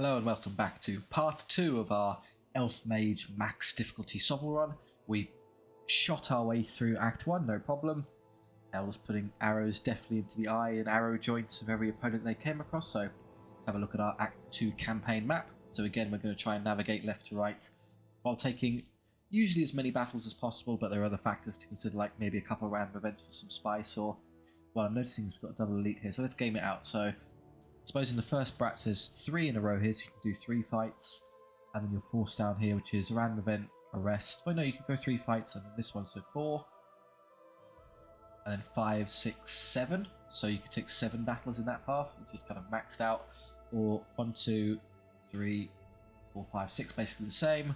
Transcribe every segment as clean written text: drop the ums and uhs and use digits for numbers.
Hello and welcome back to part 2 of our Elf Mage max difficulty SOVL run. We shot our way through Act 1, no problem. Elves putting arrows definitely into the eye and arrow joints of every opponent they came across, so let's have a look at our Act 2 campaign map. So again, we're going to try and navigate left to right while taking usually as many battles as possible, but there are other factors to consider, like maybe a couple of random events for some spice, or what I'm noticing is we've got a double elite here, so let's game it out. So I suppose in the first brat there's 3 in a row here, so you can do 3 fights, and then you're forced down here, which is a random event, a rest. Oh no, you can go 3 fights, and then this one, so 4, and then 5, 6, 7. So you can take 7 battles in that path, which is kind of maxed out. Or 1, 2, 3, 4, 5, 6, basically the same.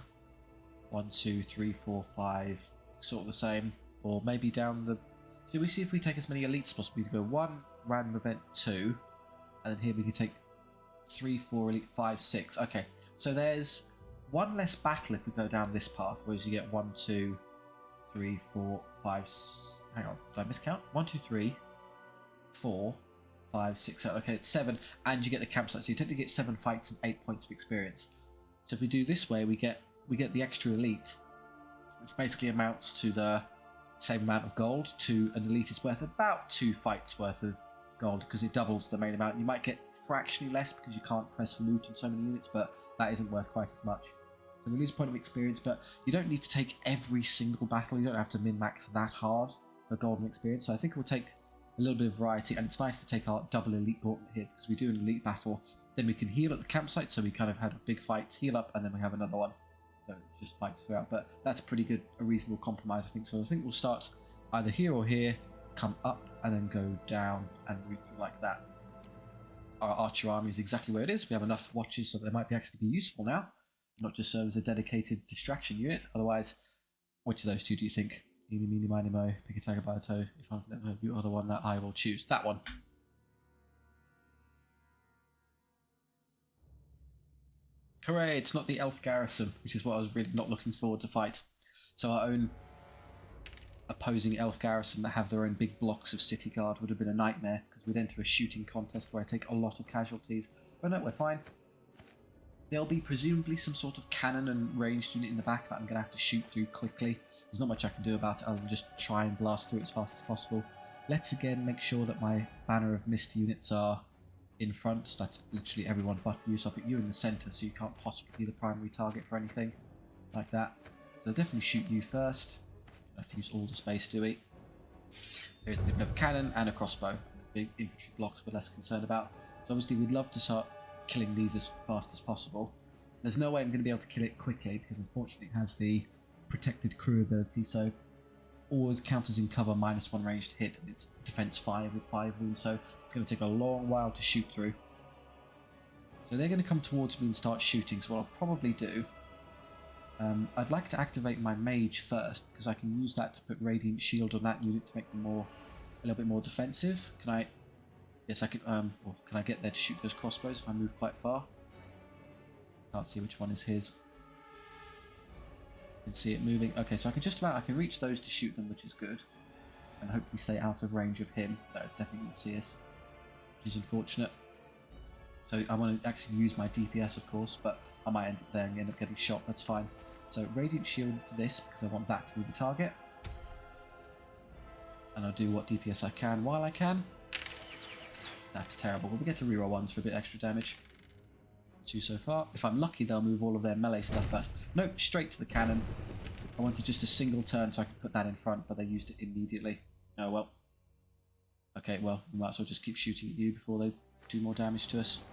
1, 2, 3, 4, 5, sort of the same. Or maybe down the. So we see if we take as many elites as possible. We can go 1 random event, 2. And then here we can take 3, 4, elite, 5, 6. Okay, so there's 1 less battle if we go down this path, whereas you get 1, 2, 3, 4, 5. Hang on, did I miscount? 1, 2, 3, 4, 5, 6, 7. Okay, it's 7, and you get the campsite. So you tend to get 7 fights and 8 points of experience. So if we do this way, we get the extra elite, which basically amounts to the same amount of gold. To an elite is worth about 2 fights worth of gold, because it doubles the main amount. You might get fractionally less because you can't press loot on so many units, but that isn't worth quite as much. So we lose a point of experience, but you don't need to take every single battle. You don't have to min-max that hard for golden experience. So I think we'll take a little bit of variety, and it's nice to take our double elite gauntlet here, because we do an elite battle, then we can heal at the campsite, so we kind of had a big fight, heal up, and then we have another one. So it's just fights throughout, but that's pretty good, a reasonable compromise, I think. So I think we'll start either here or here, come up, and then go down and move through like that. Our archer army is exactly where it is. We have enough watches so they might actually be useful now, not just serve as a dedicated distraction unit. Otherwise, which of those two do you think? Eeny, meeny, miny, mo, pick a tiger by the toe. If I'm you are the one that I will choose. That one. Hooray, it's not the elf garrison, which is what I was really not looking forward to fight. So our own opposing elf garrison that have their own big blocks of city guard would have been a nightmare, because we'd enter a shooting contest where I take a lot of casualties. But no, we're fine. There'll be presumably some sort of cannon and ranged unit in the back that I'm going to have to shoot through quickly. There's not much I can do about it other than just try and blast through it as fast as possible. Let's again make sure that my banner of mist units are in front. So that's literally everyone but you. So I'll put you in the centre so you can't possibly be the primary target for anything like that. So I'll definitely shoot you first. I have to use all the space, do we? There's a bit of a cannon and a crossbow. Big infantry blocks we're less concerned about. So obviously we'd love to start killing these as fast as possible. There's no way I'm going to be able to kill it quickly, because unfortunately it has the protected crew ability, so always counters in cover -1 ranged hit, and it's defense 5 with 5 wounds, so it's going to take a long while to shoot through. So they're going to come towards me and start shooting, so what I'll probably do, I'd like to activate my mage first, because I can use that to put radiant shield on that unit to make them a little bit more defensive. Can I? Yes, I can. Or can I get there to shoot those crossbows if I move quite far? Can't see which one is his. I can see it moving. Okay, so I can reach those to shoot them, which is good, and hopefully stay out of range of him. That is definitely going to see us, which is unfortunate. So I want to actually use my DPS, of course, but I might end up there and end up getting shot. That's fine. So radiant shield to this, because I want that to be the target, and I'll do what DPS I can while I can. That's terrible, but we get to reroll ones for a bit extra damage. 2 so far. If I'm lucky, they'll move all of their melee stuff first. No, straight to the cannon. I wanted just a single turn so I could put that in front, but they used it immediately. Oh well. Okay, well, we might as well just keep shooting at you before they do more damage to us.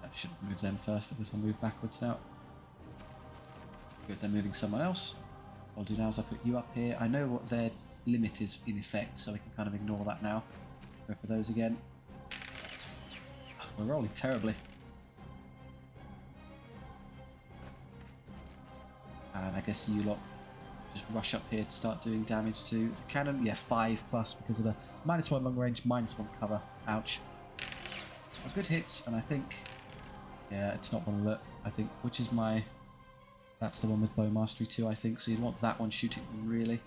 I should have moved them first. I guess I'll move backwards now. If they're moving someone else, what I'll do now is I'll put you up here. I know what their limit is in effect, so we can kind of ignore that now. Go for those again. We're rolling terribly. And I guess you lot just rush up here to start doing damage to the cannon. Yeah, 5+ because of the -1 long range, -1 cover. Ouch. A good hit, and I think... Yeah, it's not one alert, I think. Which is my... That's the one with bow mastery too, I think. So you'd want that one shooting really.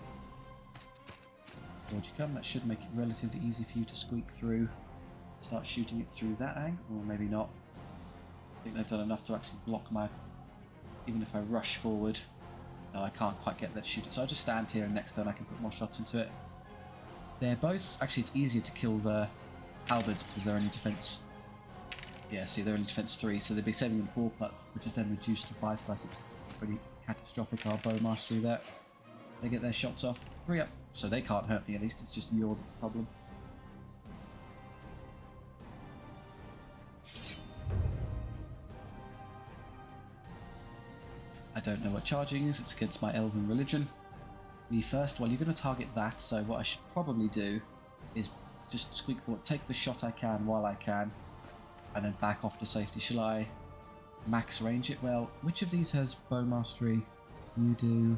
Forward you come. That should make it relatively easy for you to squeak through. start shooting it through that angle, or maybe not. I think they've done enough to actually block my... Even if I rush forward, no, I can't quite get that to shoot it. So I'll just stand here and next turn I can put more shots into it. They're both... Actually, it's easier to kill the halberds because they're only defense... Yeah, see, they're only defense 3, so they'd be saving them 4+, which is then reduced to 5+. It's pretty catastrophic, our bow mastery there. They get their shots off. 3 up. So they can't hurt me, at least. It's just your problem. I don't know what charging is. It's against my elven religion. Me first. Well, you're going to target that, so what I should probably do is just squeak forward, take the shot I can while I can, and then back off to safety. Shall I max range it? Well, which of these has bow mastery? You do.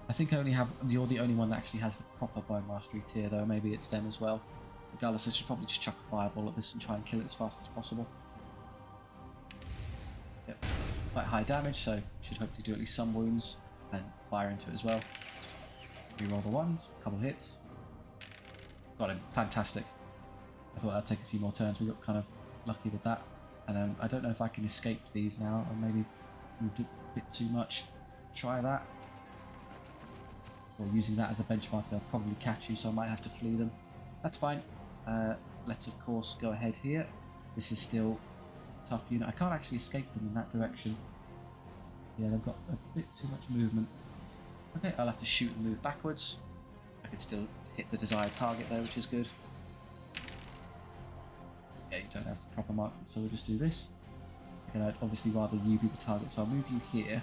I think I only have... You're the only one that actually has the proper bow mastery tier, though. Maybe it's them as well. Regardless, I should probably just chuck a fireball at this and try and kill it as fast as possible. Yep. Quite high damage, so should hopefully do at least some wounds and fire into it as well. Reroll the ones, a couple hits. Got him. Fantastic. I thought that'd take a few more turns. We got kind of lucky with that. And then I don't know if I can escape these now. I maybe moved it a bit too much. Try that. Or using that as a benchmark, they'll probably catch you, so I might have to flee them. That's fine. Let's of course go ahead here. This is still a tough unit. I can't actually escape them in that direction. Yeah, they've got a bit too much movement. Okay, I'll have to shoot and move backwards. I can still hit the desired target there, which is good. Yeah, you don't have the proper mark, so we'll just do this. Okay, I'd obviously rather you be the target, so I'll move you here.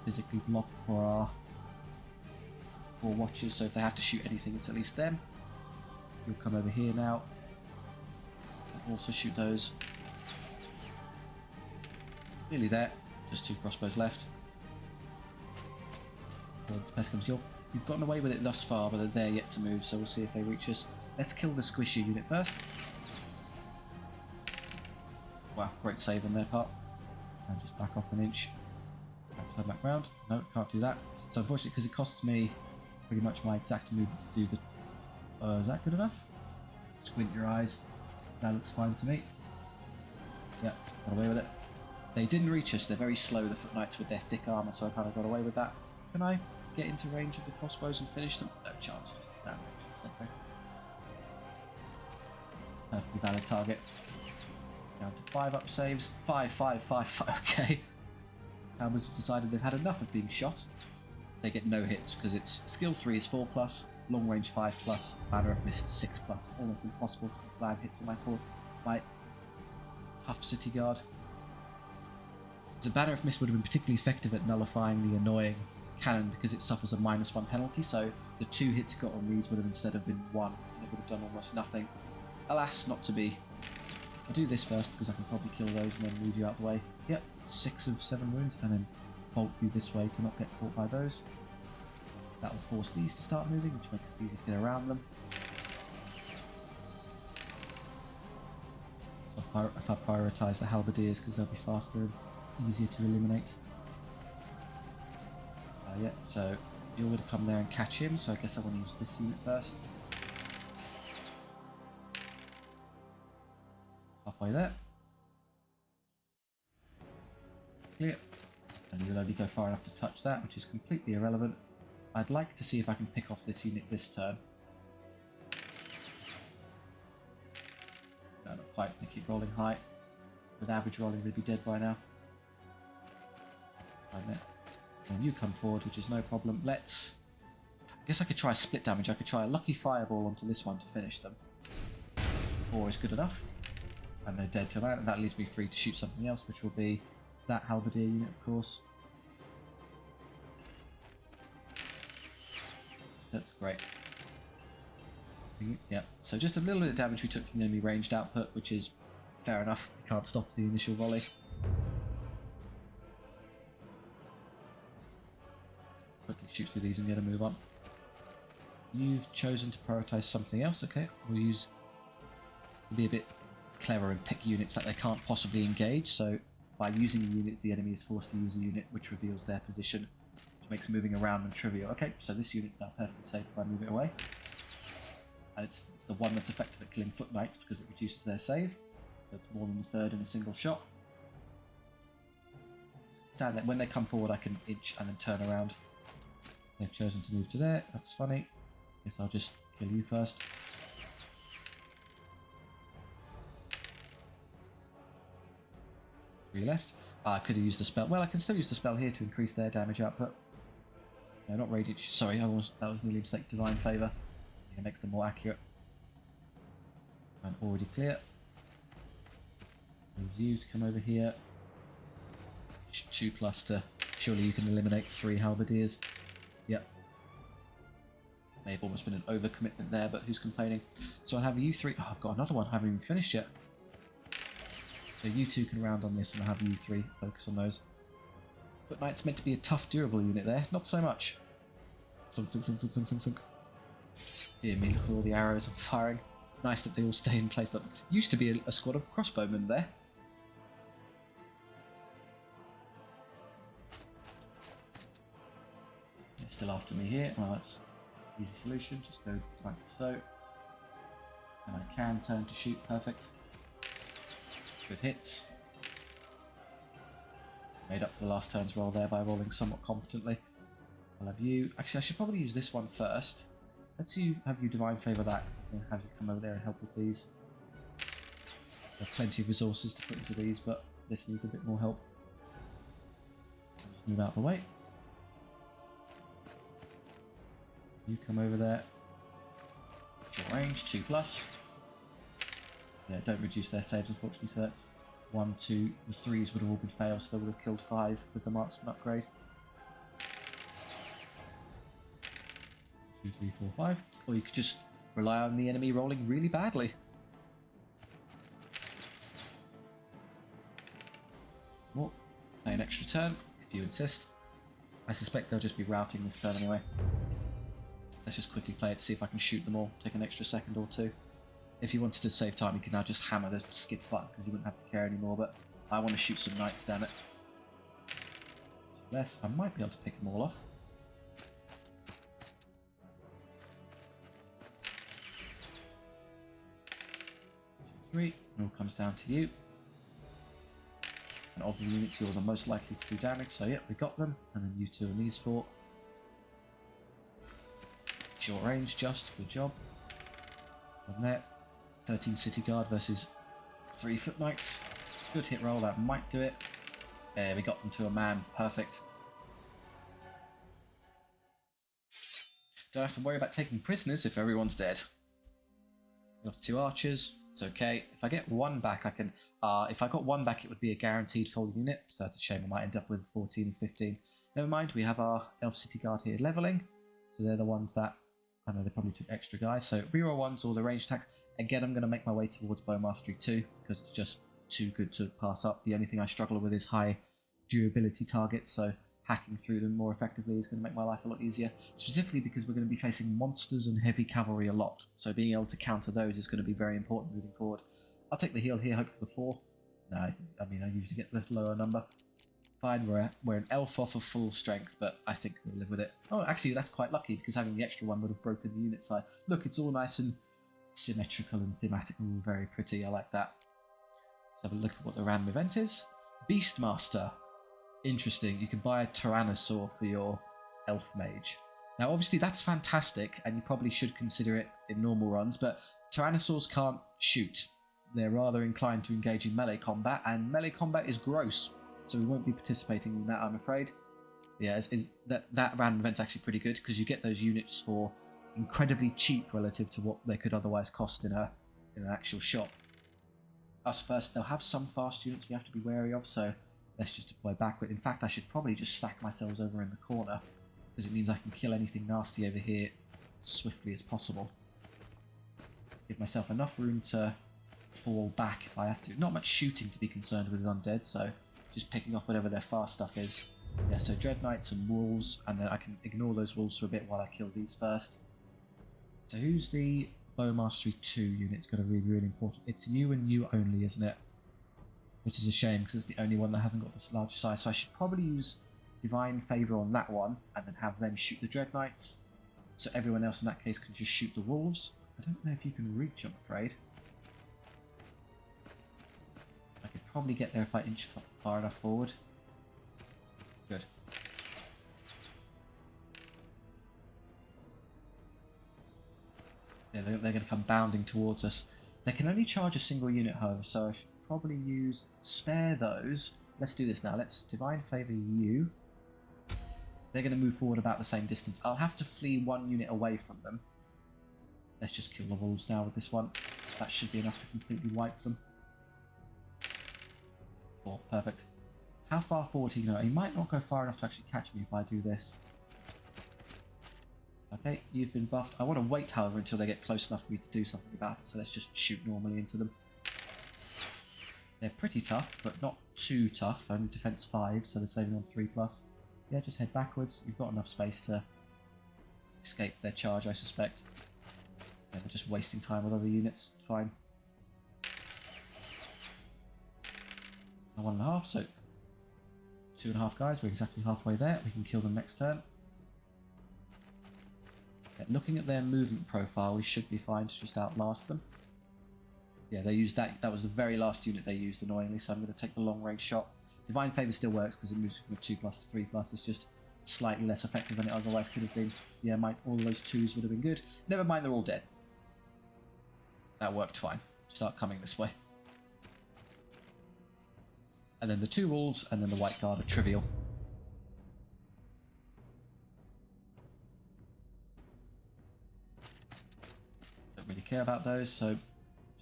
Physically block for our 4 watchers, so if they have to shoot anything, it's at least them. You'll come over here now. I'll also shoot those. Nearly there. Just 2 crossbows left. Well, the best comes. You've gotten away with it thus far, but they're yet to move, so we'll see if they reach us. Let's kill the squishy unit first. Wow, great save on their part. And just back off an inch. And turn back round. No, can't do that. So unfortunately, because it costs me pretty much my exact movement to do the... is that good enough? Squint your eyes. That looks fine to me. Yeah, got away with it. They didn't reach us. They're very slow, the Foot Knights, with their thick armour, so I kind of got away with that. Can I get into range of the crossbows and finish them? No chance. Just damage. Okay. Perfectly valid target. Down to 5 up saves. 5, 5, 5, 5. Okay. Albers have decided they've had enough of being shot. They get no hits because it's skill 3 is 4+, long range 5+, Banner of Mist 6+. Almost impossible to flag hits on my tough city guard. The Banner of Mist would have been particularly effective at nullifying the annoying cannon because it suffers a -1 penalty, so the 2 hits it got on these would have instead of been 1. It would have done almost nothing. Alas, not to be. I'll do this first because I can probably kill those and then move you out the way. Yep, 6 of 7 wounds, and then bolt you this way to not get caught by those. That will force these to start moving, which makes it easy to get around them. So if I prioritise the halberdiers because they'll be faster and easier to eliminate. Yeah, so you're going to come there and catch him, so I guess I want to use this unit first. Halfway there. Clear. And you'll only go far enough to touch that, which is completely irrelevant. I'd like to see if I can pick off this unit this turn. No, not quite. They keep rolling high. With average rolling, they'd be dead by now. And you come forward, which is no problem. Let's... I guess I could try split damage. I could try a lucky fireball onto this one to finish them. 4 is good enough. And they're dead to that, and that leaves me free to shoot something else, which will be that halberdier unit, of course. That's great. Yeah, so just a little bit of damage we took from the enemy ranged output, which is fair enough. You can't stop the initial volley. Quickly shoot through these and get a move on. You've chosen to prioritise something else. Okay, we'll be a bit clever and pick units that they can't possibly engage. So by using a unit, the enemy is forced to use a unit which reveals their position, which makes moving around them trivial. Okay, so this unit's now perfectly safe if I move it away. and it's the one that's effective at killing foot knights because it reduces their save, so it's more than the third in a single shot. Stand there. When they come forward, I can inch and then turn around. They've chosen to move to there. That's funny. Guess I'll just kill you first. 3 left. I could have used the spell. Well, I can still use the spell here to increase their damage output. No, not radiant. Sorry, that was nearly a mistake. Divine Favour. It makes them more accurate. I'm already clear. Moves you to come over here. 2+ to... Surely you can eliminate 3 halberdiers. Yep. May have almost been an overcommitment there, but who's complaining? So I'll have you 3... Oh, I've got another one. I haven't even finished yet. So you 2 can round on this, and I'll have you 3 focus on those. Foot Knight's meant to be a tough, durable unit there. Not so much. Thunk, thunk, thunk, thunk, thunk, thunk. Dear me, look at all the arrows I'm firing. Nice that they all stay in place. That used to be a squad of crossbowmen there. It's still after me here. Well, that's an easy solution. Just go like so. And I can turn to shoot. Perfect. Good hits. Made up for the last turn's roll there by rolling somewhat competently. I'll have you... Actually, I should probably use this one first. Let's have you Divine Favour that. And have you come over there and help with these. There are plenty of resources to put into these, but this needs a bit more help. I'll just move out of the way. You come over there. Short range, 2+. Yeah, don't reduce their saves, unfortunately, so that's 1, 2. The 3s would have all been fails, so they would have killed 5 with the marksman upgrade. 2, 3, 4, 5. Or you could just rely on the enemy rolling really badly. Well, play an extra turn, if you insist. I suspect they'll just be routing this turn anyway. Let's just quickly play it to see if I can shoot them all. Take an extra second or 2. If you wanted to save time, you can now just hammer the skip button because you wouldn't have to care anymore, but I want to shoot some knights, damn it. 2 less. I might be able to pick them all off. 2, 3. It all comes down to you. And of the units, yours are most likely to do damage, so yeah, we got them. And then you 2 and these 4. Short range, just. Good job. On there. 13 City Guard versus 3 Foot Knights. Good hit roll, that might do it. There, we got them to a man. Perfect. Don't have to worry about taking prisoners if everyone's dead. Got 2 archers. It's okay. If I get 1 back, I can... if I got 1 back, it would be a guaranteed full unit. So that's a shame. I might end up with 14 and 15. Never mind, we have our Elf City Guard here leveling. So they're the ones that... I know they probably took extra guys. So reroll 1s, all the ranged attacks. Again, I'm going to make my way towards Bow Mastery 2 because it's just too good to pass up. The only thing I struggle with is high durability targets, so hacking through them more effectively is going to make my life a lot easier. Specifically because we're going to be facing monsters and heavy cavalry a lot, so being able to counter those is going to be very important moving forward. I'll take the heal here, hope for the 4. No, I mean, I usually get the lower number. Fine, we're an elf off of full strength, but I think we'll live with it. Oh, actually, that's quite lucky because having the extra one would have broken the unit side. Look, it's all nice and symmetrical and thematical, very pretty. I like that. Let's have a look at what the random event is. Beastmaster. Interesting. You can buy a Tyrannosaur for your Elf Mage. Now, obviously, that's fantastic, and you probably should consider it in normal runs, but Tyrannosaurs can't shoot. They're rather inclined to engage in melee combat, and melee combat is gross, so we won't be participating in that, I'm afraid. Yeah, that random event's actually pretty good, because you get those units for incredibly cheap relative to what they could otherwise cost in an actual shop. Us first, they'll have some fast units we have to be wary of, so let's just deploy backward. In fact, I should probably just stack myself over in the corner, because it means I can kill anything nasty over here as swiftly as possible. Give myself enough room to fall back if I have to. Not much shooting to be concerned with undead, so just picking off whatever their fast stuff is. Yeah, so Dread Knights and Wolves, and then I can ignore those Wolves for a bit while I kill these first. So who's the Bow Mastery 2 unit? It's got to be really important. It's you and you only, isn't it? Which is a shame because it's the only one that hasn't got this large size. So I should probably use Divine Favour on that one and then have them shoot the Dread Knights. So everyone else in that case can just shoot the Wolves. I don't know if you can reach, I'm afraid. I could probably get there if I inch far enough forward. Good. Yeah, they're going to come bounding towards us. They can only charge a single unit, however, so I should probably spare those. Let's do this now. Let's Divine Favour you. They're going to move forward about the same distance. I'll have to flee one unit away from them. Let's just kill the wolves now with this one. That should be enough to completely wipe them. 4, perfect. How far forward he can go? He might not go far enough to actually catch me if I do this. Okay, you've been buffed. I want to wait, however, until they get close enough for me to do something about it, so let's just shoot normally into them. They're pretty tough, but not too tough. Only defense 5, so they're saving on 3+. Yeah, just head backwards. You've got enough space to escape their charge, I suspect. Yeah, they're just wasting time with other units. Fine. 1.5, so 2.5 guys. We're exactly halfway there. We can kill them next turn. Yeah, looking at their movement profile, we should be fine to just outlast them. Yeah, they used that. That was the very last unit they used, annoyingly, so I'm going to take the long range shot. Divine Favour still works because it moves from a 2+ to 3+. It's just slightly less effective than it otherwise could have been. Yeah, all those 2s would have been good. Never mind, they're all dead. That worked fine. Start coming this way. And then the 2 wolves and then the white guard are trivial. Don't really care about those, so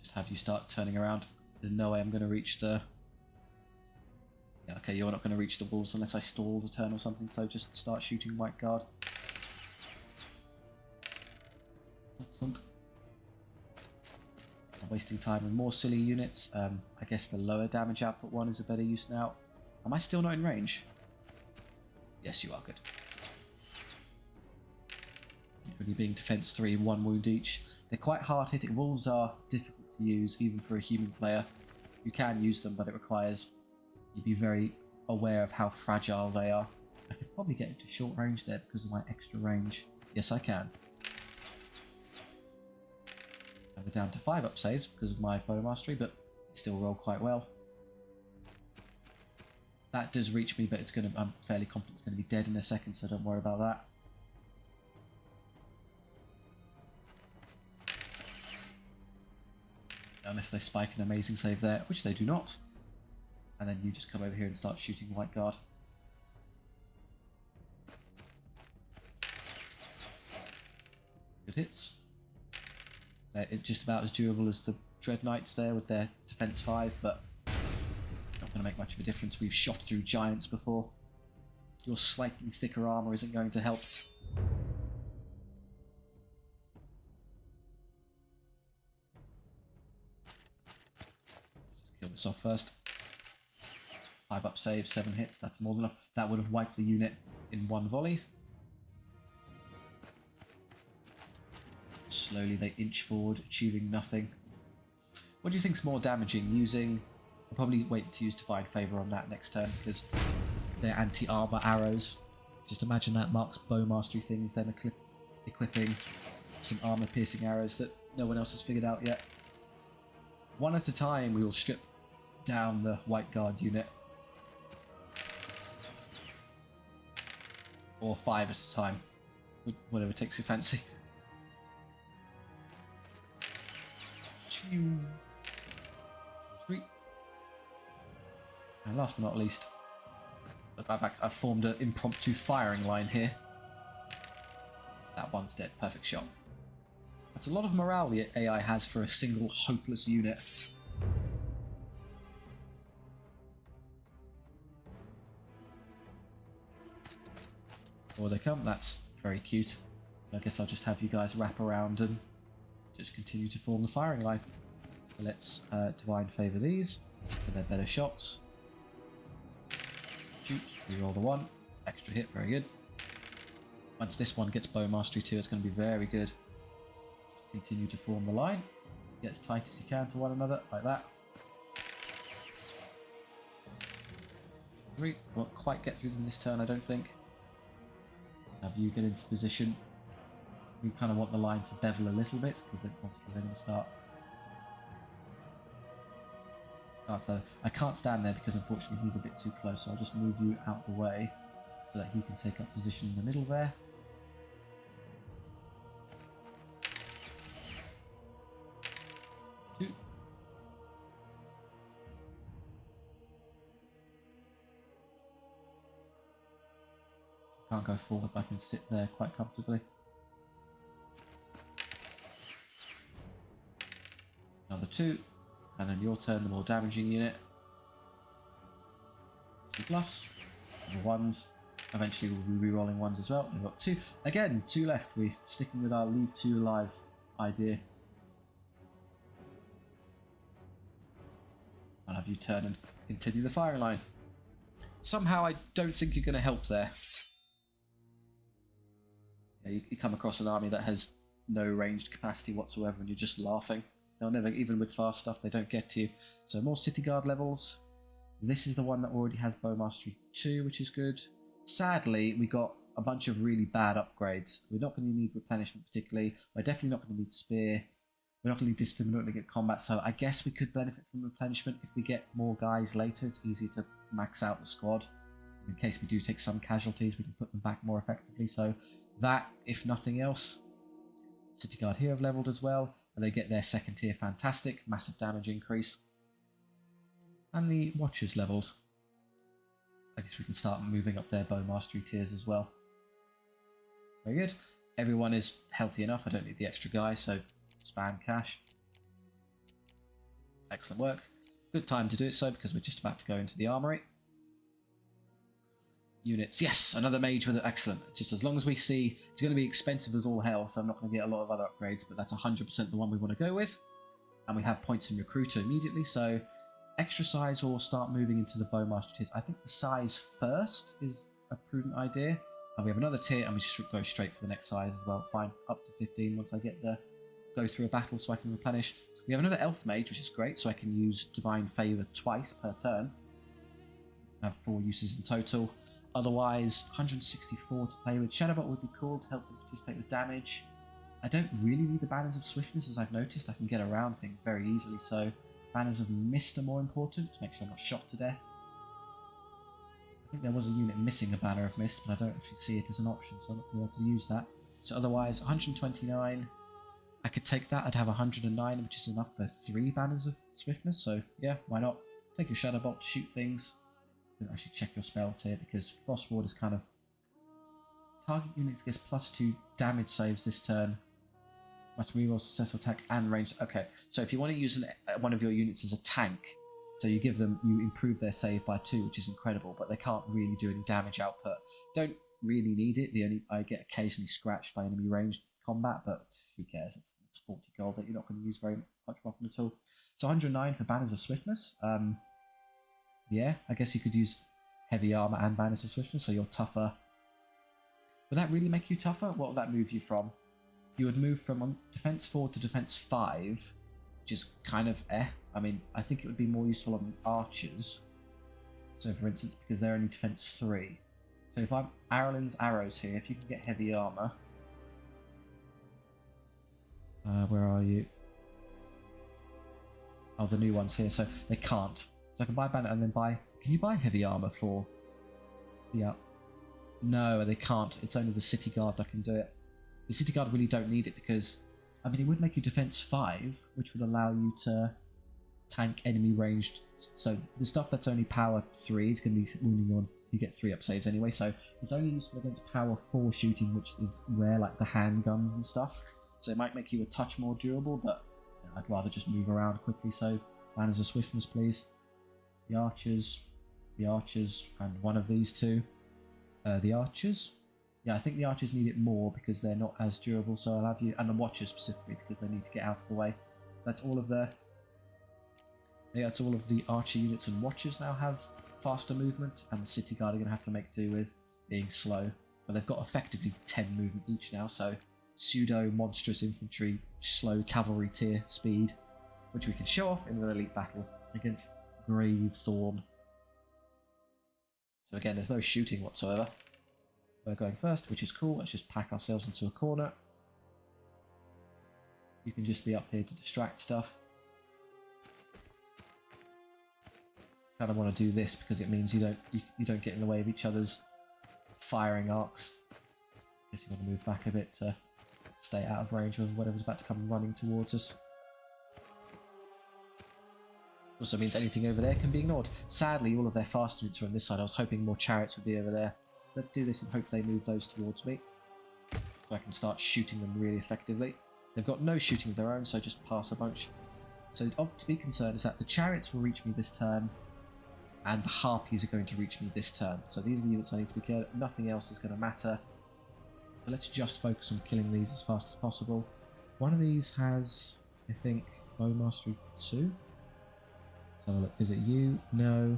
just have you start turning around. There's no way I'm going to reach the... Yeah, okay, you're not going to reach the wolves unless I stall the turn or something, so just start shooting white guard. I'm wasting time with more silly units. I guess the lower damage output one is a better use now. Am I still not in range? Yes, you are. Good. Really being defense 3, 1 wound each. They're quite hard hitting. Wolves are difficult to use even for a human player. You can use them, but it requires you be very aware of how fragile they are. I could probably get into short range there because of my extra range. Yes, I can. And we're down to 5 up saves because of my bow mastery, but still roll quite well. That does reach me, but I'm fairly confident it's going to be dead in a second, so don't worry about that. Unless they spike an amazing save there, which they do not. And then you just come over here and start shooting white guard. Good hits. They're just about as durable as the Dread Knights there with their defense 5, but not going to make much of a difference. We've shot through giants before. Your slightly thicker armour isn't going to help. Just kill this off first. 5 up save, 7 hits, that's more than enough. That would have wiped the unit in 1 volley. Slowly they inch forward, achieving nothing. What do you think's more damaging? I'll probably wait to use Divine Favour on that next turn because they're anti-armour arrows. Just imagine that marks bow mastery things, then equipping some armour-piercing arrows that no one else has figured out yet. 1 at a time we will strip down the white guard unit. Or 5 at a time. Whatever takes your fancy. 2, 3. And last but not least, I've formed an impromptu firing line here. That one's dead. Perfect shot. That's a lot of morale the AI has for a single hopeless unit. Or they come. That's very cute. So I guess I'll just have you guys wrap around and just continue to form the firing line. So let's Divine Favour these for their better shots. Shoot, reroll the 1. Extra hit, very good. Once this one gets bow mastery too, it's going to be very good. Just continue to form the line. Get as tight as you can to one another, like that. 3. Won't quite get through them this turn, I don't think. Have you get into position. We kind of want the line to bevel a little bit, because then obviously they're going to start. I can't stand there because unfortunately he's a bit too close, so I'll just move you out the way so that he can take up position in the middle there. Two. Can't go forward, but I can sit there quite comfortably. Another 2. And then your turn, the more damaging unit. 2+. The 1s. Eventually we'll be re-rolling 1s as well. We've got 2. Again, 2 left. We're sticking with our leave 2 alive idea. I'll have you turn and continue the firing line. Somehow I don't think you're going to help there. Yeah, you come across an army that has no ranged capacity whatsoever and you're just laughing. They'll never, even with fast stuff, they don't get to you. So more city guard levels. This is the one that already has bow mastery 2, which is good. Sadly, we got a bunch of really bad upgrades. We're not going to need replenishment particularly. We're definitely not going to need spear. We're not going to need discipline. We're not going to get combat. So I guess we could benefit from replenishment if we get more guys later. It's easier to max out the squad. In case we do take some casualties, we can put them back more effectively. So that, if nothing else. City guard here have leveled as well. And they get their second tier, fantastic, massive damage increase. And the watchers leveled. I guess we can start moving up their bow mastery tiers as well. Very good. Everyone is healthy enough, I don't need the extra guy, so spam cash. Excellent work. Good time to do it so, because we're just about to go into the armory. Units, yes, another mage with it, excellent. Just as long as we see, it's going to be expensive as all hell, so I'm not going to get a lot of other upgrades, but that's 100% the one we want to go with. And we have points in recruiter immediately, so extra size or start moving into the bowmaster tiers. I think the size first is a prudent idea. And we have another tier, and we should go straight for the next size as well. Fine, up to 15 once I get the go through a battle, so I can replenish. We have another elf mage, which is great, so I can use divine favor twice per turn. I have 4 uses in total. Otherwise, 164 to play with. Shadowbot would be cool to help them participate with damage. I don't really need the banners of swiftness, as I've noticed. I can get around things very easily, so banners of mist are more important to make sure I'm not shot to death. I think there was a unit missing a banner of mist, but I don't actually see it as an option, so I'm not going to be able to use that. So otherwise, 129. I could take that. I'd have 109, which is enough for 3 banners of swiftness. So yeah, why not? Take your Shadowbolt to shoot things. Then I should check your spells here, because Frost Ward is kind of... Target units gets +2 damage saves this turn. Must reroll successful attack and range. Okay, so if you want to use one of your units as a tank, so you improve their save by 2, which is incredible, but they can't really do any damage output. Don't really need it. I get occasionally scratched by enemy ranged combat, but who cares? It's 40 gold that you're not going to use very much often at all. So 109 for banners of swiftness. Yeah, I guess you could use heavy armor and banners of swiftness, so you're tougher. Would that really make you tougher? What would that move you from? You would move from defense 4 to defense 5, which is kind of I mean, I think it would be more useful on the archers. So for instance, because they're only defense 3. So if I'm Arlen's arrows here, if you can get heavy armor. Where are you? Oh, the new one's here, so they can't. So I can buy banner and then buy... Can you buy heavy armor for... Yeah. No, they can't. It's only the city guard that can do it. The city guard really don't need it because... I mean, it would make you defense 5, which would allow you to tank enemy ranged... So the stuff that's only power 3 is going to be wounding you on... You get 3 up saves anyway, so it's only useful against power 4 shooting, which is rare, like the handguns and stuff. So it might make you a touch more durable, but you know, I'd rather just move around quickly. So banners of swiftness, please. The archers, and one of these two. The archers. Yeah, I think the archers need it more because they're not as durable. So I'll have you, and the watchers specifically because they need to get out of the way. So that's all of the. Yeah, that's all of the archer units and watchers now have faster movement, and the city guard are going to have to make do with being slow. But they've got effectively 10 movement each now, so pseudo monstrous infantry, slow cavalry tier speed, which we can show off in an elite battle against Grave Thorn. So again, there's no shooting whatsoever. We're going first, which is cool. Let's just pack ourselves into a corner. You can just be up here to distract stuff. Kind of want to do this because it means you don't get in the way of each other's firing arcs. Guess you want to move back a bit to stay out of range of whatever's about to come running towards us. Also means anything over there can be ignored. Sadly, all of their fast units are on this side. I was hoping more chariots would be over there. Let's do this and hope they move those towards me, so I can start shooting them really effectively. They've got no shooting of their own, so just pass a bunch. So to be concerned is that the chariots will reach me this turn, and the harpies are going to reach me this turn. So these are the units I need to be killed. Nothing else is going to matter. So let's just focus on killing these as fast as possible. One of these has, I think, bow mastery 2. So look, is it you? No.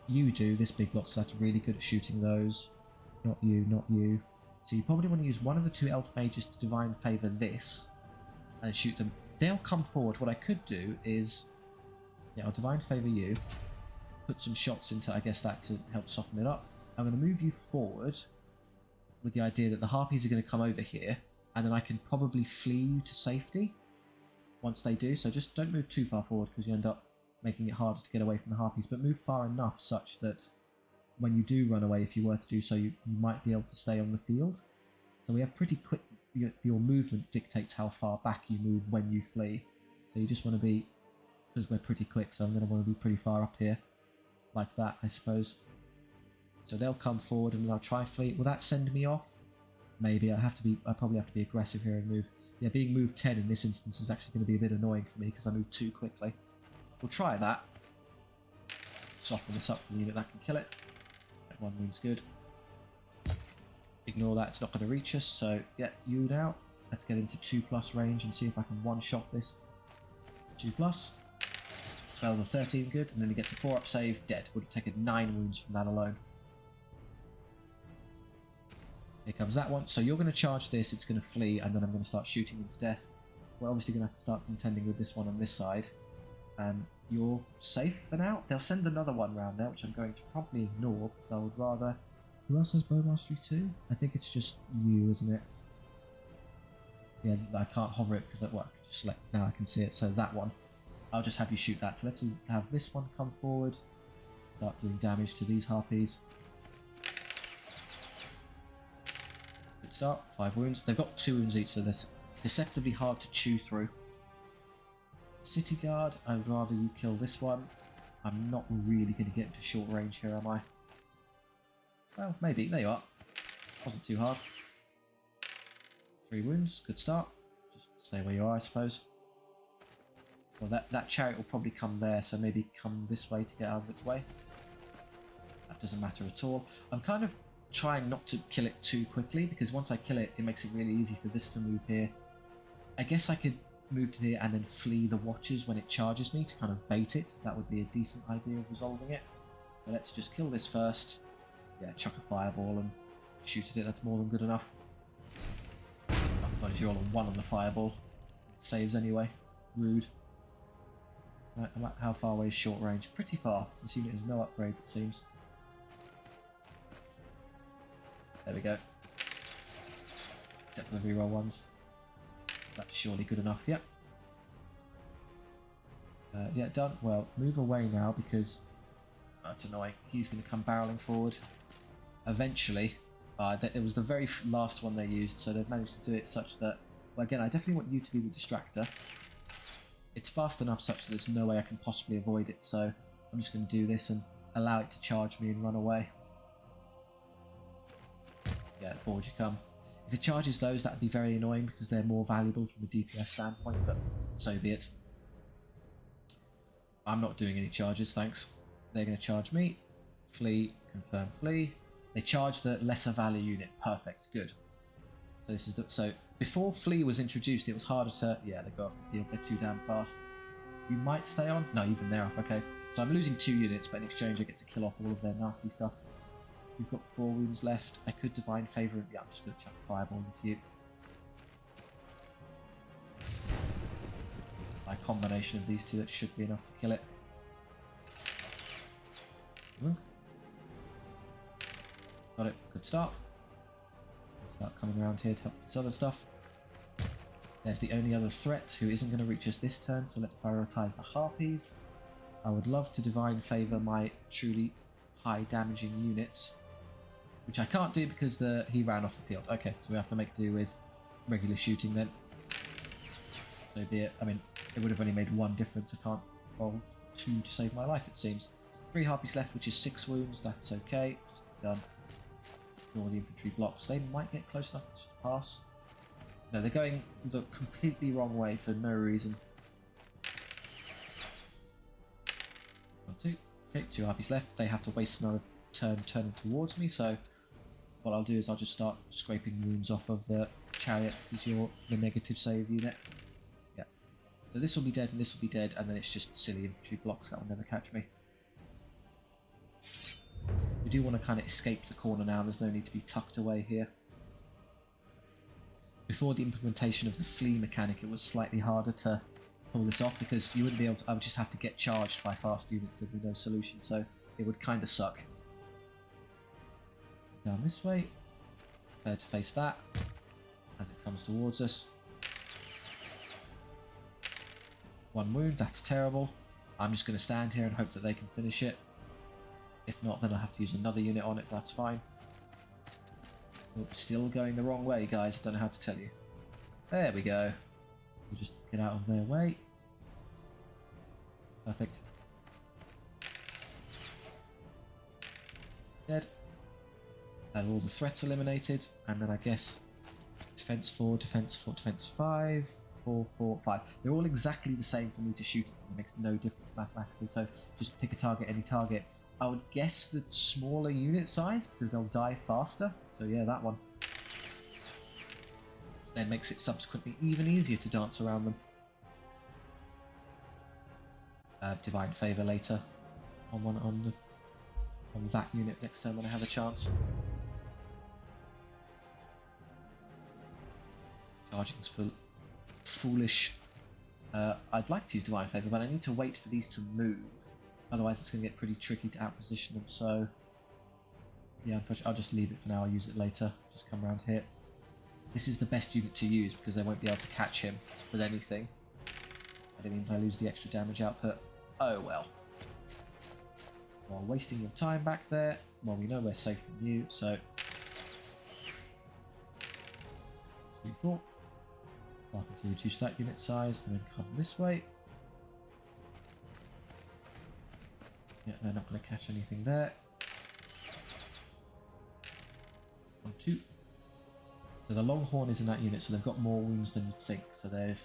You do. This big block, so that's really good at shooting those. Not you, not you. So you probably want to use one of the 2 elf mages to divine favour this and shoot them. They'll come forward. What I could do is, yeah, I'll divine favour you. Put some shots into, I guess, that to help soften it up. I'm going to move you forward with the idea that the harpies are going to come over here, and then I can probably flee you to safety once they do. So just don't move too far forward because you end up making it harder to get away from the harpies, but move far enough such that when you do run away, if you were to do so, you might be able to stay on the field. So we have pretty quick, your movement dictates how far back you move when you flee. So you just want to be, because we're pretty quick, so I'm going to want to be pretty far up here, like that, I suppose. So they'll come forward and then I'll try flee. Will that send me off? Maybe. I probably have to be aggressive here and move. Yeah, being moved 10 in this instance is actually going to be a bit annoying for me because I moved too quickly. We'll try that. Soften this up for the unit that can kill it. That one wound's good. Ignore that, it's not going to reach us, so yeah, you now. Let's get into 2+ range and see if I can one-shot this. 2+. 12 or 13, good. And then he gets a 4-up save, dead. Would have taken 9 wounds from that alone. Here comes that one. So you're going to charge this, it's going to flee, and then I'm going to start shooting him to death. We're obviously going to have to start contending with this one on this side. You're safe for now. They'll send another one round there, which I'm going to probably ignore because I would rather... Who else has bow mastery 2? I think it's just you, isn't it? Yeah, I can't hover it because I can just select... Now I can see it, so that one. I'll just have you shoot that. So let's have this one come forward. Start doing damage to these harpies. Good start. 5 wounds. They've got 2 wounds each, so they're deceptively hard to chew through. City Guard, I would rather you kill this one. I'm not really going to get into short range here, am I? Well, maybe. There you are. Wasn't too hard. 3 wounds. Good start. Just stay where you are, I suppose. Well, that chariot will probably come there, so maybe come this way to get out of its way. That doesn't matter at all. I'm kind of trying not to kill it too quickly, because once I kill it, it makes it really easy for this to move here. I guess I could move to here and then flee the watchers when it charges me to kind of bait it. That would be a decent idea of resolving it. So let's just kill this first. Yeah, chuck a fireball and shoot at it. That's more than good enough. Not if you're all on 1 on the fireball. Saves anyway. Rude. Right, how far away is short range? Pretty far. This unit has no upgrades, it seems. There we go. Except for the reroll ones. That's surely good enough, yep. Yeah, done. Well, move away now because that's annoying. He's going to come barreling forward. Eventually, it was the very last one they used, so they've managed to do it such that... Well, again, I definitely want you to be the distractor. It's fast enough such that there's no way I can possibly avoid it, so I'm just going to do this and allow it to charge me and run away. Yeah, forward you come. If it charges those, that would be very annoying because they're more valuable from a DPS standpoint, but so be it. I'm not doing any charges, thanks. They're going to charge me. Flee, confirm flee. They charge the lesser value unit. Perfect, good. So this is so before flee was introduced, it was harder to... Yeah, they go off the field. They're too damn fast. You might stay on. No, even they're off. Okay. So I'm losing 2 units, but in exchange I get to kill off all of their nasty stuff. We've got 4 wounds left. I could divine favour. Yeah, I'm just going to chuck a fireball into you. By a combination of these two, that should be enough to kill it. Got it. Good start. Start coming around here to help this other stuff. There's the only other threat who isn't going to reach us this turn, so let's prioritise the Harpies. I would love to Divine Favour my truly high damaging units, which I can't do because he ran off the field. Okay, so we have to make do with regular shooting then. So be it. I mean, it would have only made one difference. I can't roll 2 to save my life, it seems. 3 Harpies left, which is 6 wounds. That's okay. Just done. Ignore the infantry blocks. They might get close enough to just pass. No, they're going the completely wrong way for no reason. 1, 2. Okay, 2 Harpies left. They have to waste another turn turning towards me, so what I'll do is I'll just start scraping wounds off of the chariot because you're the negative save unit. Yeah. So this will be dead and this will be dead, and then it's just silly infantry blocks that will never catch me. We do want to kind of escape the corner now. There's no need to be tucked away here. Before the implementation of the flee mechanic, it was slightly harder to pull this off because you wouldn't be able to. I would just have to get charged by fast units. There'd be no solution, so it would kind of suck. Down this way, prepare to face that as it comes towards us. 1 wound, that's terrible. I'm just going to stand here and hope that they can finish it. If not, then I'll have to use another unit on it, that's fine. Oh, still going the wrong way, guys, I don't know how to tell you. There we go. We'll just get out of their way. Perfect. Dead. And all the threats eliminated, and then I guess defense 4, defense 4, defense 5, 4, 4, 5. They're all exactly the same for me to shoot at them. It makes no difference mathematically, so just pick a target, any target. I would guess the smaller unit size because they'll die faster. So yeah, that one. Then makes it subsequently even easier to dance around them. Divine Favour later on that unit next turn when I have a chance. Charging's foolish. I'd like to use Divine Favour, but I need to wait for these to move. Otherwise it's going to get pretty tricky to outposition them, so yeah, unfortunately I'll just leave it for now. I'll use it later. Just come around here. This is the best unit to use because they won't be able to catch him with anything. But it means I lose the extra damage output. Oh well. While wasting your time back there, well, we know we're safe from you, so 3, 4. Starting to reduce that unit size and then come this way. Yeah, they're not going to catch anything there. 1, 2. So the Longhorn is in that unit, so they've got more wounds than you'd think. So there's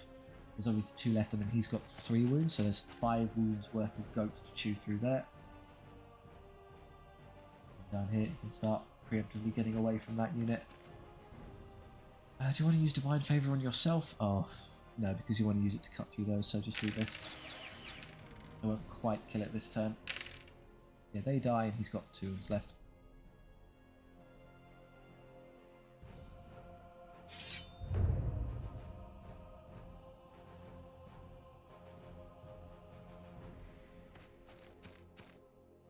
only 2 left, and then he's got 3 wounds, so there's 5 wounds worth of goat to chew through there. Down here, you can start preemptively getting away from that unit. Do you want to use Divine Favour on yourself? Oh, no, because you want to use it to cut through those, so just do this. I won't quite kill it this turn. Yeah, they die, and he's got 2 wounds left.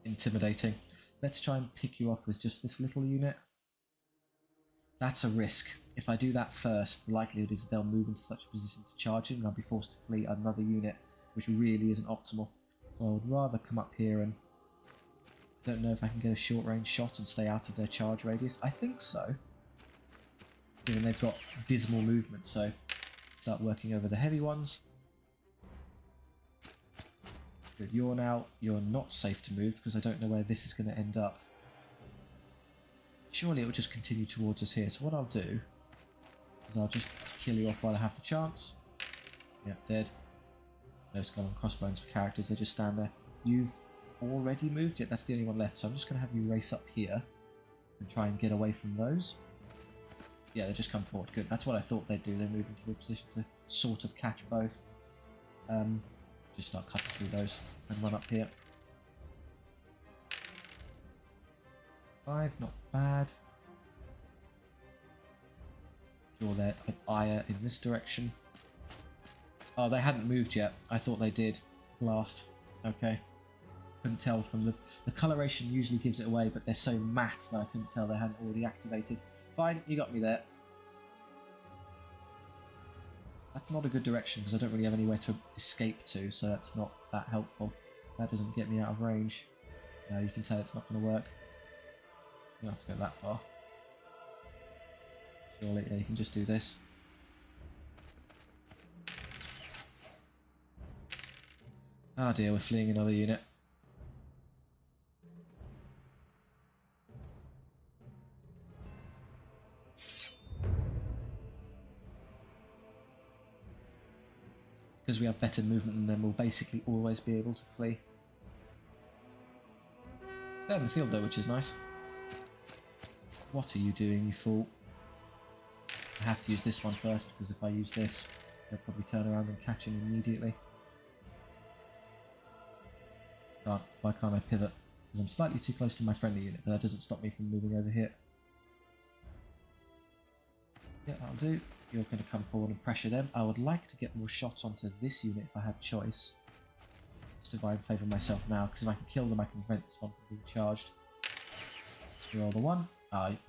Intimidating. Let's try and pick you off with just this little unit. That's a risk. If I do that first, the likelihood is they'll move into such a position to charge him and I'll be forced to flee another unit, which really isn't optimal. So I would rather come up here and don't know if I can get a short range shot and stay out of their charge radius. I think so. Given they've got dismal movement, so start working over the heavy ones. Good, you're not safe to move because I don't know where this is going to end up. Surely it will just continue towards us here. So what I'll do is I'll just kill you off while I have the chance. Yep, dead. No skull and crossbones for characters, they just stand there. You've already moved it, that's the only one left. So I'm just going to have you race up here and try and get away from those. Yeah, they just come forward. Good, that's what I thought they'd do. They move into a position to sort of catch both. Just start cutting through those and run up here. 5, not bad. Draw their ire in this direction. Oh, they hadn't moved yet. I thought they did last. Okay. Couldn't tell from the coloration usually gives it away, but they're so matte that I couldn't tell they hadn't already activated. Fine, you got me there. That's not a good direction because I don't really have anywhere to escape to, so that's not that helpful. That doesn't get me out of range. No, you can tell it's not going to work. You don't have to go that far. Surely, yeah, you can just do this. Oh dear, we're fleeing another unit. Because we have better movement than them, we'll basically always be able to flee. Stay in the field though, which is nice. What are you doing, you fool? I have to use this one first, because if I use this, they'll probably turn around and catch him immediately. Why can't I pivot? Because I'm slightly too close to my friendly unit, but that doesn't stop me from moving over here. Yeah, that'll do. You're going to come forward and pressure them. I would like to get more shots onto this unit if I had choice. Just if I favour myself now, because if I can kill them, I can prevent this one from being charged. Roll the 1.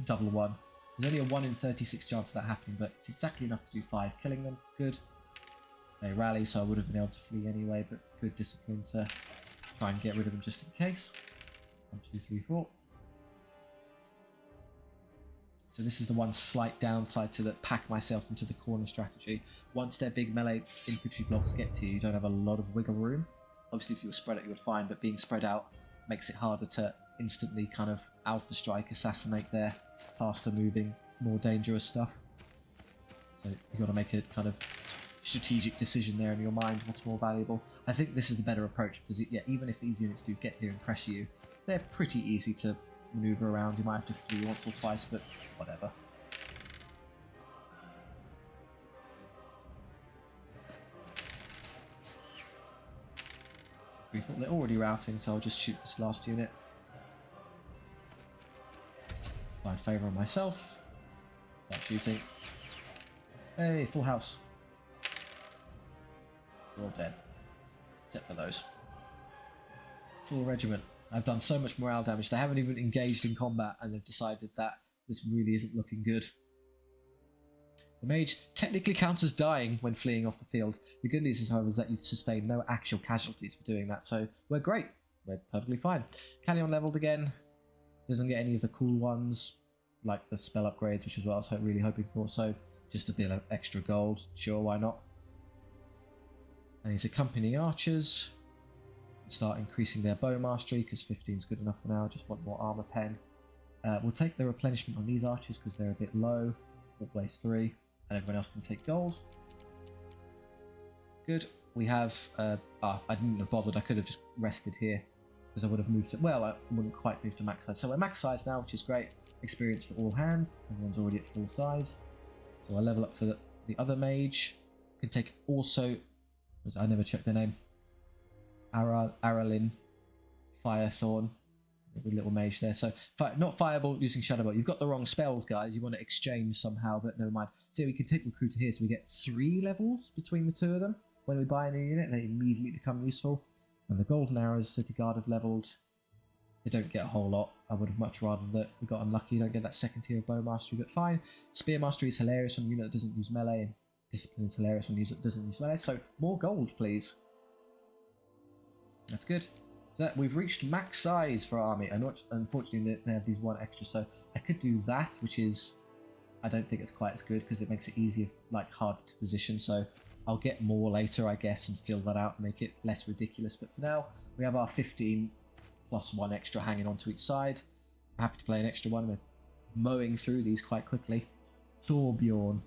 Double 1. There's only a 1 in 36 chance of that happening, but it's exactly enough to do 5. Killing them, good. They rally, so I would have been able to flee anyway, but good discipline to try and get rid of them just in case. 1, 2, 3, 4. So this is the one slight downside to the pack myself into the corner strategy. Once their big melee infantry blocks get to you, you don't have a lot of wiggle room. Obviously if you were spread out you would fine, but being spread out makes it harder to instantly kind of alpha strike, assassinate their faster moving, more dangerous stuff. So you've got to make a kind of strategic decision there in your mind, what's more valuable. I think this is the better approach because yeah, even if these units do get here and pressure you, they're pretty easy to maneuver around. You might have to flee once or twice, but whatever. They're already routing, so I'll just shoot this last unit. Find favour on myself. Start shooting. Hey, full house. They're all dead. Except for those. Full regiment. I've done so much morale damage. They haven't even engaged in combat and they've decided that this really isn't looking good. The mage technically counts as dying when fleeing off the field. The good news is, however, is that you sustain no actual casualties for doing that, so we're great. We're perfectly fine. Callion leveled again. Doesn't get any of the cool ones, like the spell upgrades, which is what I was really hoping for, so just a bit of extra gold. Sure, why not? And these accompanying archers. Start increasing their bow mastery, because 15 is good enough for now. I just want more armor pen. We'll take the replenishment on these archers, because they're a bit low. Always 3. And everyone else can take gold. Good. We have... I didn't have bothered. I could have just rested here. Because I would have moved to... Well, I wouldn't quite move to max size. So we're max size now, which is great. Experience for all hands. Everyone's already at full size. So I level up for the other mage. Can take also... I never checked their name. Aralyn Firethorn. With little mage there. So, not Fireball using Shadowbolt. You've got the wrong spells, guys. You want to exchange somehow, but never mind. So we can take Recruiter here, so we get 3 levels between the two of them. When we buy a new unit, they immediately become useful. And the Golden Arrows, City Guard have leveled. They don't get a whole lot. I would have much rather that we got unlucky. You don't get that second tier of Bow Mastery, but fine. Spear Mastery is hilarious on a unit that doesn't use melee, and Discipline is hilarious on a unit that doesn't use melee. So, more gold, please. That's good. So we've reached max size for our army, and unfortunately they have these 1 extra, so I could do that, which is, I don't think it's quite as good because it makes it easier, like harder to position, so I'll get more later I guess and fill that out and make it less ridiculous, but for now we have our 15 plus 1 extra hanging onto each side. I'm happy to play an extra one. We're mowing through these quite quickly. Thorbjorn.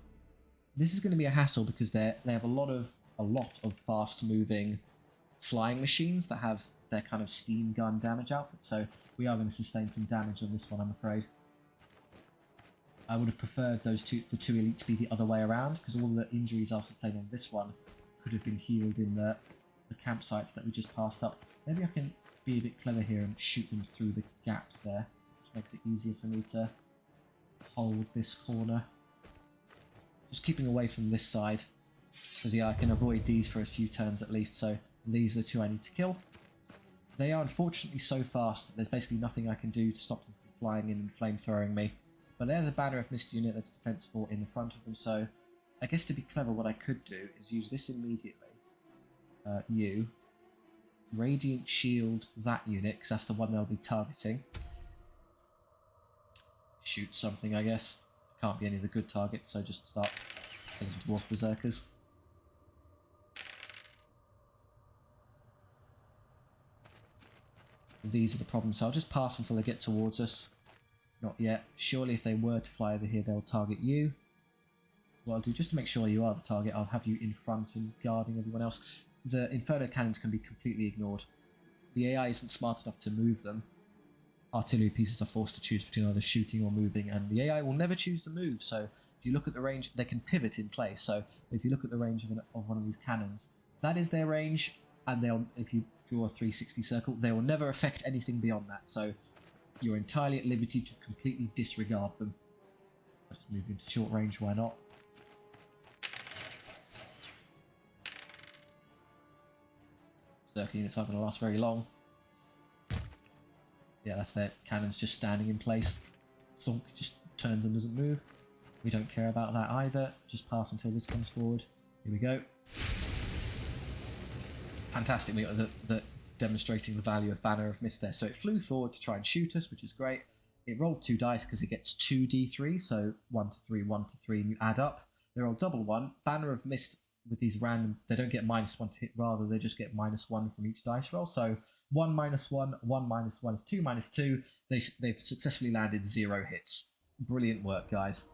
This is going to be a hassle because they have a lot of fast moving flying machines that have their kind of steam gun damage output, so we are going to sustain some damage on this one, I'm afraid. I would have preferred the two elites to be the other way around, because all the injuries I'll sustain on this one could have been healed in the campsites that we just passed up. Maybe I can be a bit clever here and shoot them through the gaps there, which makes it easier for me to hold this corner. Just keeping away from this side, because yeah, I can avoid these for a few turns at least, so these are the 2 I need to kill. They are unfortunately so fast that there's basically nothing I can do to stop them from flying in and flamethrowing me. But there's a Banner of Mist unit that's defense 4 in the front of them, so I guess to be clever, what I could do is use this immediately. You Radiant Shield that unit, because that's the one they'll be targeting. Shoot something, I guess. Can't be any of the good targets, so just start killing Dwarf Berserkers. These are the problems, so I'll just pass until they get towards us. Not yet. Surely if they were to fly over here, they'll target you. What I'll do, just to make sure you are the target, I'll have you in front and guarding everyone else. The Inferno cannons can be completely ignored. The AI isn't smart enough to move them. Artillery pieces are forced to choose between either shooting or moving, and the AI will never choose to move, so if you look at the range, they can pivot in place. So if you look at the range of one of these cannons, that is their range, and they'll, if you draw a 360 circle, they will never affect anything beyond that, so you're entirely at liberty to completely disregard them. I'll just move into short range, why not? Berserker units aren't going to last very long. Yeah, that's their cannons just standing in place. Thunk just turns and doesn't move. We don't care about that either. Just pass until this comes forward. Here we go. Fantastic. We got the demonstrating the value of Banner of Mist there. So it flew forward to try and shoot us, which is great. It rolled 2 dice because it gets 2 d3, so 1 to 3, 1 to 3, and you add up. They roll double 1. Banner of Mist with these random, they don't get -1 to hit, rather they just get -1 from each dice roll. So 1 -1, 1 -1 is 2 -2. They've successfully landed 0 hits. Brilliant work, guys.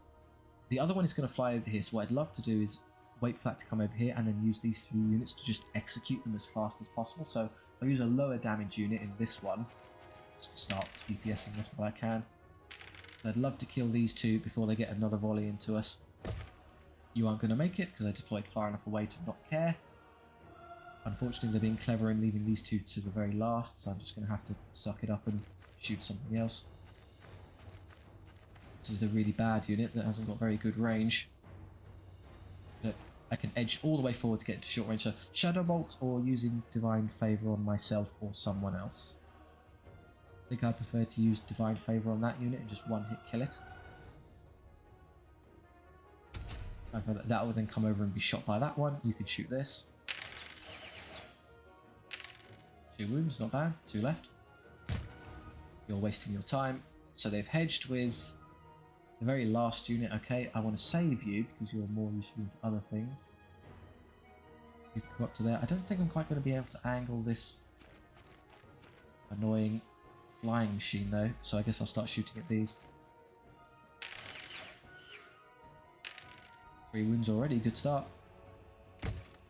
The other one is going to fly over here, so what I'd love to do is wait for that to come over here and then use these 3 units to just execute them as fast as possible. So I'll use a lower damage unit in this one, just to start DPSing this while I can. So I'd love to kill these 2 before they get another volley into us. You aren't going to make it because I deployed far enough away to not care. Unfortunately, they're being clever in leaving these 2 to the very last, so I'm just going to have to suck it up and shoot something else. This is a really bad unit that hasn't got very good range. But I can edge all the way forward to get into short range, so Shadow Bolt or using Divine Favour on myself or someone else. I think I prefer to use Divine Favour on that unit and just one-hit kill it. That will then come over and be shot by that one. You could shoot this. 2 wounds, not bad. 2 left. You're wasting your time. So they've hedged with the very last unit. Okay, I want to save you because you're more useful to other things. You can go up to there. I don't think I'm quite going to be able to angle this annoying flying machine though, so I guess I'll start shooting at these. 3 wounds already, good start.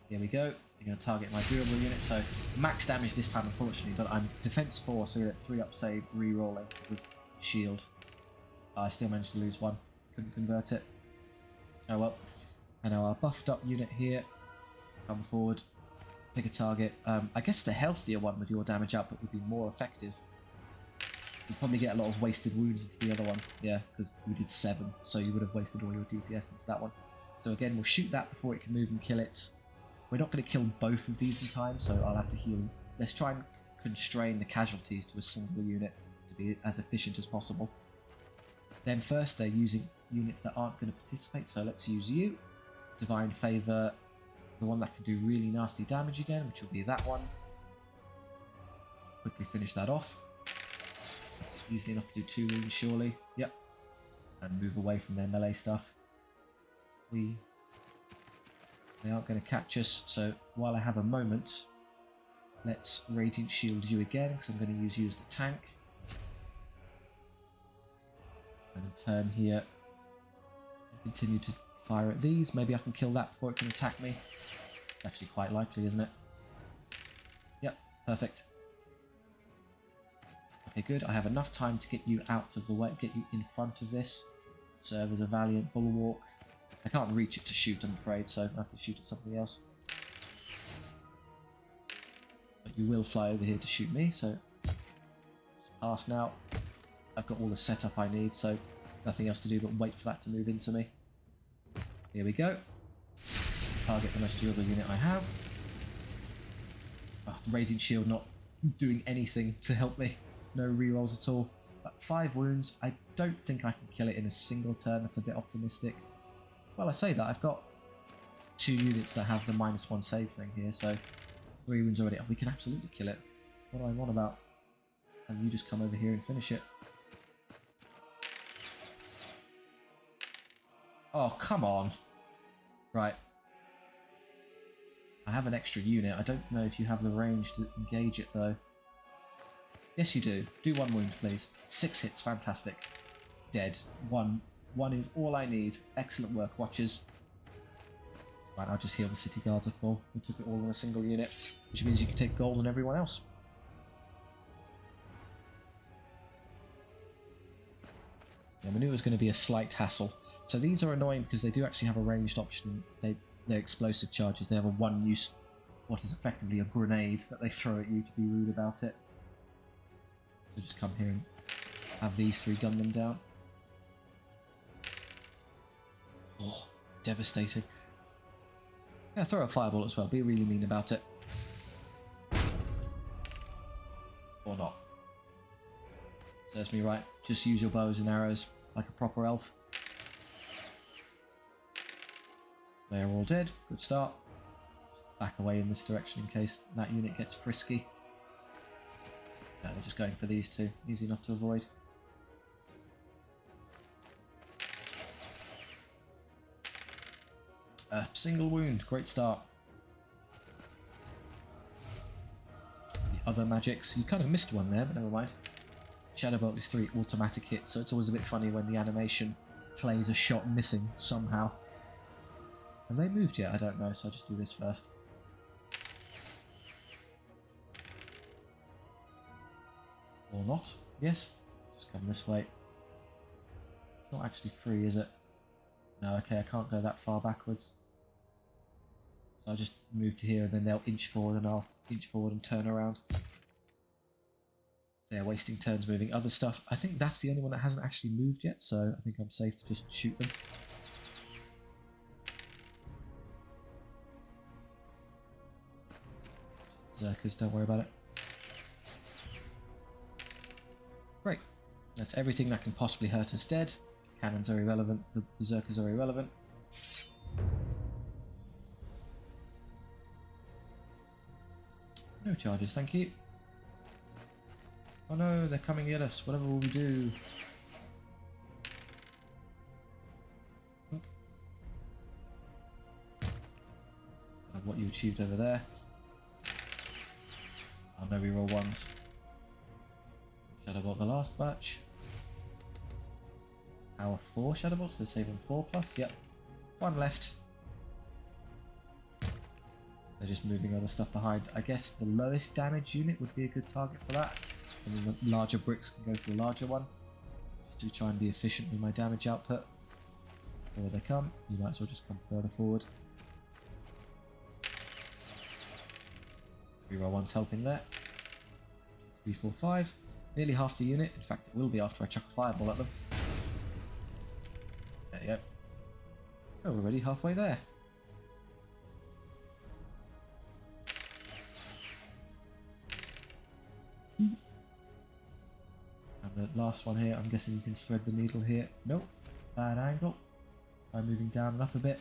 Here we go. You're going to target my durable unit, so max damage this time unfortunately, but I'm defense 4, so you're at 3 up save, re-rolling with shield. I still managed to lose 1, couldn't convert it. Oh well. And now our buffed up unit here, come forward, pick a target. I guess the healthier one with your damage output would be more effective. You'd probably get a lot of wasted wounds into the other one, yeah, because we did 7, so you would have wasted all your DPS into that one. So again, we'll shoot that before it can move and kill it. We're not going to kill both of these in time, so I'll have to heal. Let's try and constrain the casualties to a single unit to be as efficient as possible. Then first, they're using units that aren't going to participate, so let's use you. Divine Favour, the one that can do really nasty damage again, which will be that one. Quickly finish that off. That's easy enough to do 2 wounds, surely. Yep. And move away from their melee stuff. They aren't going to catch us, so while I have a moment, let's Radiant Shield you again, because I'm going to use you as the tank. And turn here and continue to fire at these. Maybe I can kill that before it can attack me. It's actually quite likely, isn't it? Yep, perfect. Okay, good. I have enough time to get you out of the way, get you in front of this. Serve as a valiant bulwark. I can't reach it to shoot, I'm afraid, so I have to shoot at something else. But you will fly over here to shoot me, so pass now. I've got all the setup I need, so nothing else to do but wait for that to move into me. Here we go. Target the most durable unit I have. Oh, Radiant Shield not doing anything to help me. No rerolls at all. But 5 wounds. I don't think I can kill it in a single turn. That's a bit optimistic. Well, I say that. I've got 2 units that have the -1 save thing here, so 3 wounds already. Oh, we can absolutely kill it. What do I want about? And you just come over here and finish it. Oh, come on. Right. I have an extra unit. I don't know if you have the range to engage it, though. Yes, you do. Do 1 wound, please. 6 hits. Fantastic. Dead. 1. 1 is all I need. Excellent work, Watchers. Right, I'll just heal the city guards are full. We took it all in a single unit, which means you can take gold on everyone else. Yeah, maneuver is going to be a slight hassle. So these are annoying because they do actually have a ranged option. They're explosive charges. They have a 1-use, what is effectively a grenade that they throw at you to be rude about it. So just come here and have these 3 gun them down. Oh, devastating. Yeah, throw a fireball as well. Be really mean about it. Or not. Serves me right. Just use your bows and arrows like a proper elf. They are all dead. Good start. Just back away in this direction in case that unit gets frisky. No, we're just going for these 2. Easy enough to avoid. Single wound. Great start. The other magics. You kind of missed one there, but never mind. Shadowbolt is 3 automatic hits, so it's always a bit funny when the animation plays a shot missing somehow. Have they moved yet? I don't know, so I'll just do this first. Or not. Yes. Just come this way. It's not actually free, is it? No, okay, I can't go that far backwards. So I'll just move to here and then they'll inch forward and I'll inch forward and turn around. They're wasting turns moving other stuff. I think that's the only one that hasn't actually moved yet, so I think I'm safe to just shoot them. Berserkers, don't worry about it. Great. That's everything that can possibly hurt us dead. Cannons are irrelevant, the Berserkers are irrelevant. No charges, thank you. Oh no, they're coming at us. Whatever will we do? What you achieved over there. Oh no, we roll 1s. Shadowbolt the last batch. Power 4 Shadowbolts, they're saving 4+, yep. 1 left. They're just moving other stuff behind. I guess the lowest damage unit would be a good target for that. And then the larger bricks can go for the larger one. Just to try and be efficient with my damage output. Before they come, you might as well just come further forward. Reroll 1's helping there. 3, 4, 5. Nearly half the unit. In fact, it will be after I chuck a fireball at them. There you go. Oh, we're already halfway there. And the last one here, I'm guessing you can thread the needle here. Nope. Bad angle. I'm moving down and up a bit.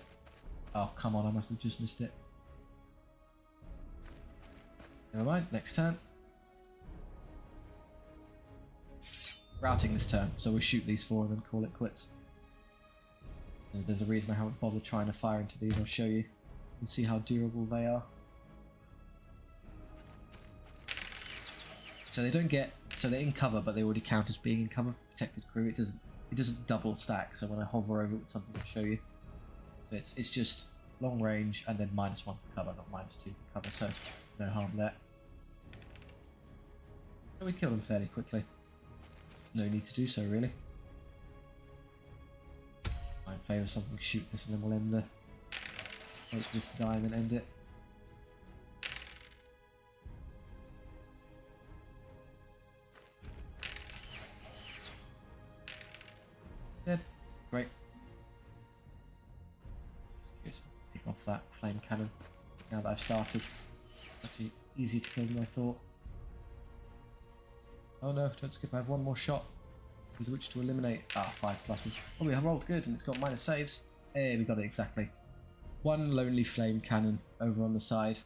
Oh, come on, I must have just missed it. Never mind, next turn. Routing this turn, so we'll shoot these 4 and then call it quits. So there's a reason I haven't bothered trying to fire into these, I'll show you. And see how durable they are. So they don't get, so they're in cover, but they already count as being in cover for protected crew. It doesn't double stack, so when I hover over it with something, I'll show you. So it's just long range and then -1 for cover, not -2 for cover, so no harm there. So we kill them fairly quickly. No need to do so, really. I favour something, shoot this, and then we'll end the. Wait for this to die and then end it. Dead. Great. Just curious if I can pick off that flame cannon now that I've started. It's actually easier to kill than I thought. Oh no, don't skip, I have 1 more shot with which to eliminate. Ah, 5 pluses. Oh, we have rolled good and it's got minus saves. Hey, we got it exactly. one lonely flame cannon over on the side,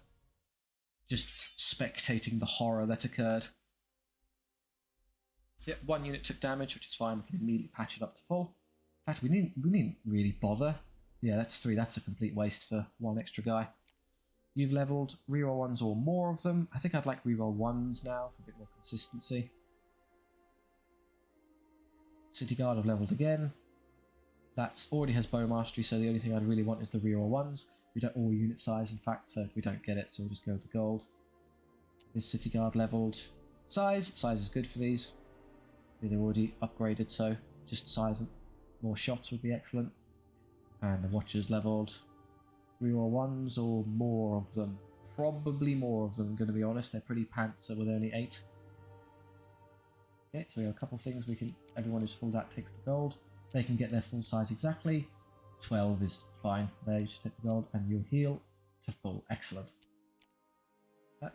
just spectating the horror that occurred. Yep, 1 unit took damage, which is fine. We can immediately patch it up to full. In fact, we didn't really bother. Yeah, that's 3. That's a complete waste for 1 extra guy. You've leveled reroll 1s or more of them. I think I'd like reroll 1s now for a bit more consistency. City Guard have leveled again. That already has bow mastery, so the only thing I'd really want is the reroll 1s. We don't all unit size, in fact, so we don't get it, so we'll just go with the gold. Is City Guard leveled? Size is good for these. They're already upgraded, so just size and more shots would be excellent. And the Watchers leveled. Reroll 1s or more of them? Probably more of them, I'm going to be honest. They're pretty pants, so with only 8. Okay, so we have a couple of things. Everyone who's full that takes the gold. They can get their full size exactly. 12 is fine. There, you just take the gold and you'll heal to full. Excellent.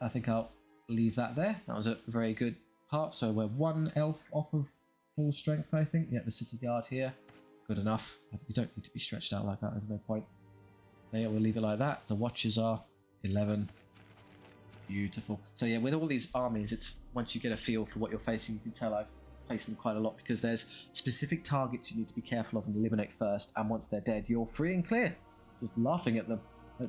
I think I'll leave that there. That was a very good part. So we're 1 elf off of full strength, I think. Yeah, the City Guard here. Good enough. You don't need to be stretched out like that. There's no point. There, we'll leave it like that. The Watchers are 11. Beautiful. So yeah, with all these armies, it's once you get a feel for what you're facing, you can tell I've faced them quite a lot because there's specific targets you need to be careful of and eliminate first, and once they're dead, you're free and clear. Just laughing at them.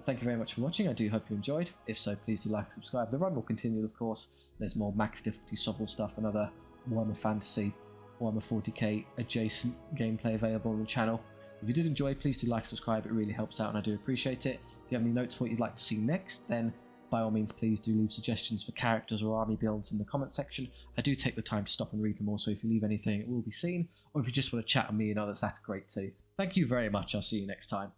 Thank you very much for watching. I do hope you enjoyed. If so, please do like and subscribe. The run will continue, of course. There's more max difficulty SOVL stuff, another Warhammer Fantasy, Warhammer 40k adjacent gameplay available on the channel. If you did enjoy, please do like and subscribe. It really helps out and I do appreciate it. If you have any notes for what you'd like to see next, then by all means, please do leave suggestions for characters or army builds in the comment section. I do take the time to stop and read them all, so if you leave anything, it will be seen. Or if you just want to chat with me and others, that's great too. Thank you very much. I'll see you next time.